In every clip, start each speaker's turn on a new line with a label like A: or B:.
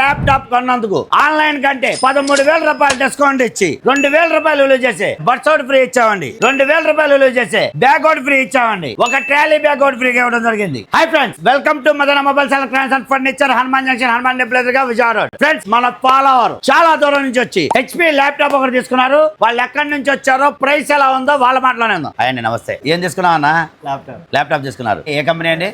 A: Laptop కొన్నందుకు online కంటే 13,000 రూపాయలు discount ఇచ్చి 2,000 రూపాయలు విలువ చేసే బడ్స్ అవుట్ ఫ్రీ ఇచ్చామండి. 2,000 రూపాయలు విలువ చేసే బ్యాగ్ అవుట్ ఫ్రీ ఇచ్చామండి. ఒక ట్రాలీ బ్యాగ్ అవుట్ ఫ్రీగా ఇవ్వడం జరిగింది. Hi friends, welcome to Madana mobiles electronics and furniture, Hanuman junction, Hanuman temple గా విజయవాడ రోడ్. ఫ్రెండ్స్, మన ఫాలోవర్ చాలా దూరం నుంచి వచ్చి HP ల్యాప్టాప్ ఒకటి తీసుకున్నారు. వాళ్ళు ఎక్కడి నుంచి వచ్చారో, ప్రైస్ ఎలా ఉందో వాళ్ళ మాటలోనే ఉందో. అయ్యండి, నమస్తే. ఏం తీసుకున్నావు అన్న? ల్యాప్టాప్ తీసుకున్నారు. ఏ కంపెనీ అండి?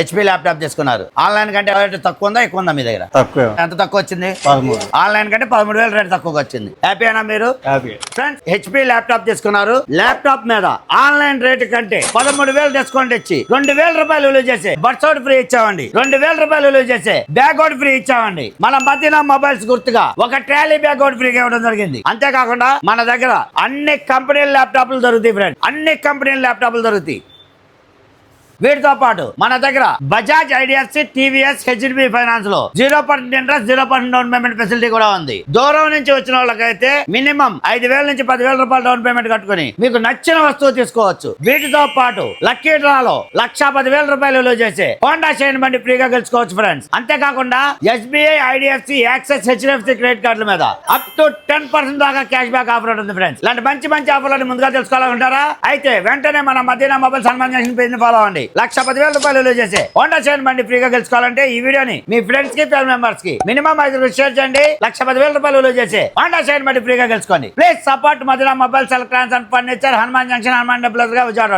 A: HP ల్యాప్టాప్ తీసుకున్నారు. ఆన్లైన్ కంటే రేట్ తక్కువ ఉందా, ఎక్కువ ఉందా మీ దగ్గర? తక్కువ. ఎంత తక్కువ వచ్చింది? 13. ఆన్లైన్ కంటే 13,000 రేట్ తక్కువ వచ్చింది. హ్యాపీనా మీరు? ఫ్రెండ్స్, HP ల్యాప్టాప్ తీసుకున్నారు. ల్యాప్టాప్ మీద ఆన్లైన్ రేట్ కంటే 13,000 డిస్కౌంట్ ఇచ్చి 2,000 రూపాయలు విలువ చేసే బడ్స్ అవుట్ ఫ్రీ ఇచ్చామండి. 2,000 రూపాయలు విలువ చేసే బ్యాగ్ అవుట్ ఫ్రీ ఇచ్చామండి. మన మదీనా మొబైల్స్ గుర్తుగా ఒక ట్రాలీ బ్యాగ్ అవుట్ ఫ్రీగా ఇవ్వడం జరిగింది. అంతేకాకుండా మన దగ్గర అన్ని కంపెనీల ల్యాప్టాప్లు దొరుకుతాయి ఫ్రెండ్స్. అన్ని కంపెనీల ల్యాప్టాప్లు దొరుకుతాయి. వీటితో పాటు మన దగ్గర Bajaj, IDFC, TVS, HDB finance లో 0% ఇంట్రెస్ట్, 0% డౌన్ పేమెంట్ ఫెసిలిటీ కూడా ఉంది. దూరం నుంచి వచ్చిన వాళ్ళకైతే మినిమం 5,000 నుంచి 10,000 రూపాయలు డౌన్ పేమెంట్ కట్టుకుని మీకు నచ్చిన వస్తువు తీసుకోవచ్చు. వీటితో పాటు లక్కీ డ్రాలో 1,10,000 రూపాయలు విలువ చేసే హోండా షైన్ బండి ఫ్రీగా గెలుచుకోవచ్చు ఫ్రెండ్స్. అంతేకాకుండా SBI, IDFC, Axis, HDFC credit కార్డుల మీద అప్ టు 10% దాకా క్యాష్ బ్యాక్ ఆఫర్ ఉంటుంది ఫ్రెండ్స్. ఇలాంటి మంచి మంచి ఆఫర్లను ముందుగా తెలుసుకోవాలనుకుంటారా? అయితే వెంటనే మన మదీనా మొబైల్స్ హనుమాన్ జంక్షన్ పేజ్ ని ఫాలో అవ్వండి. 1,10,000 రూపాయలు విలువ చేసే హోండా షైన్ బండి ఫ్రీగా గెలుచుకోవాలంటే ఈ వీడియోని మీ ఫ్రెండ్స్ కి, ఫ్యామిలీ మెంబర్స్ కి మినిమం 5 షేర్ చేయండి. 1,10,000 రూపాయలు విలువ చేసే హోండా షైన్ బండి ఫ్రీగా గెలుచుకోండి. Please support Madina mobiles electronics and furniture, Hanuman junction, Hanuman temple గా విజయవాడ.